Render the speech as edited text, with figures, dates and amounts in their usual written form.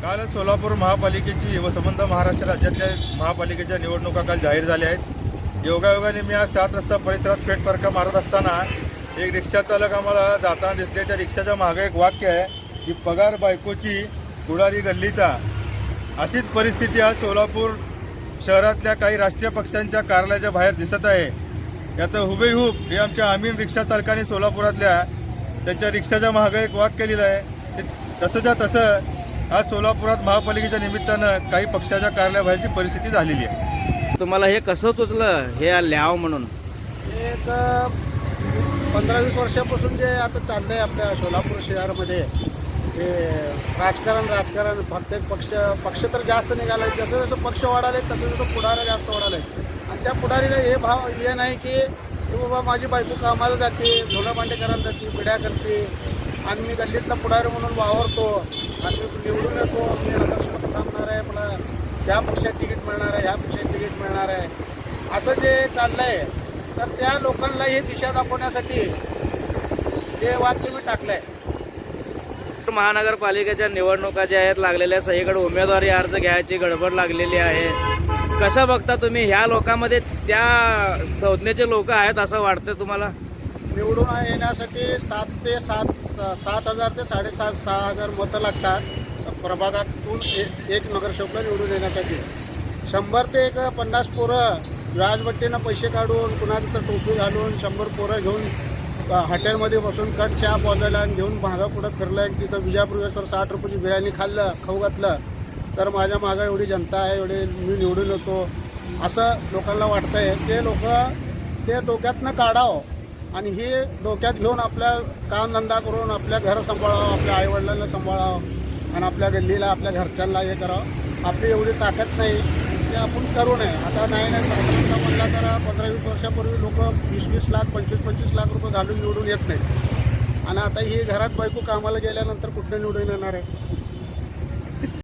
काल सोलापूर महापालिकेची व संबंध महाराष्ट्र राज्यातल्या महापालिकेच्या निवडणुका काल जाहीर झाल्या आहेत। योगायोगाने मी आज 7 रस्ता परिसरात फेरफटका मारत असताना एक रिक्षा चालक आम्हाला जाताना दिसले। त्या रिक्षाच्या मागे एक वाक्य आहे की पगार बायकोची पुढारी गल्लीचा। अशीच परिस्थिती आज सोलापूर शहरातल्या काही राष्ट्रीय पक्षांच्या कार्यालयाच्या बाहेर दिसत आहे। याचं हुबेहूब हे आमच्या आमीन रिक्षा चालकांनी सोलापुरातल्या त्यांच्या रिक्षाच्या मागे एक वाक्य लिहिलं आहे। तसंच्या तसं आज सोलापुरात महापालिकेच्या निमित्तानं काही पक्षाच्या कार्यालयाबाहेरची परिस्थिती झालेली आहे। तुम्हाला हे कसं सुचलं हे लिहावं म्हणून? एक 15-20 वर्षापासून जे आता चाललंय आपल्या सोलापूर शहरामध्ये हे राजकारण प्रत्येक पक्ष तर जास्त निघाला आहे। जसं जसं पक्ष वाढाले तसं पुढाऱ्या जास्त वाढाले आणि त्या पुढारीला हे भाव हे नाही की बाबा माझी बायको कामाला जाते, धुणं भांडे करायला जाते, बिड्या करते आणि मी गल्लीतला पुढारी म्हणून वावरतो आणि मी निवडून येतो, मी नगरसेवक थांबणार आहे, मला त्या पक्षात तिकीट मिळणार आहे, ह्या पक्षात तिकीट मिळणार आहे, असं जे चाललं आहे। तर त्या लोकांना ही दिशा दाखवण्यासाठी हे वाक्य मी टाकलं आहे। महानगरपालिकेच्या निवडणुका ज्या आहेत लागलेल्या, सगळीकडे उमेदवारी अर्ज घ्यायची गडबड लागलेली आहे। कसं बघता तुम्ही ह्या लोकांमध्ये त्या संज्ञेचे लोक आहेत असं वाटतं तुम्हाला? निवडून येण्यासाठी 7,000 ते 7,500 मतं लागतात प्रभागातून एक नगरसेवकला निवडून येण्यासाठी। 100 ते 50 पोरं व्याजबट्टीनं पैसे काढून कुणाचं तर टोपी घालून 100 पोरं घेऊन हॉटेलमध्ये बसून कट चहा पोजायला आणि घेऊन मागं पुढं फिरलं आणि तिथं विजापूरवर 60 रुपयाची बिर्याणी खाऊ घातलं तर माझ्या मागं एवढी जनता आहे, एवढे मी निवडून येतो असं लोकांना वाटतं आहे। ते लोक ते डोक्यातनं काढावं आणि हे डोक्यात घेऊन आपल्या कामधंदा करून आपल्या घरं सांभाळावं, आपल्या आईवडिलांना सांभाळावं आणि आपल्या गल्लीला आपल्या घरच्यांना हे करावं। आपली एवढी ताकद नाही ते आपण करू नये। आता नाही साधारणतः म्हणला तर 15-20 वर्षापूर्वी लोक 20-20 लाख 25-25 लाख रुपये घालून निवडून येत नाहीत आणि आता ही घरात बायको कामाला गेल्यानंतर कुठं निवडून येणार आहे?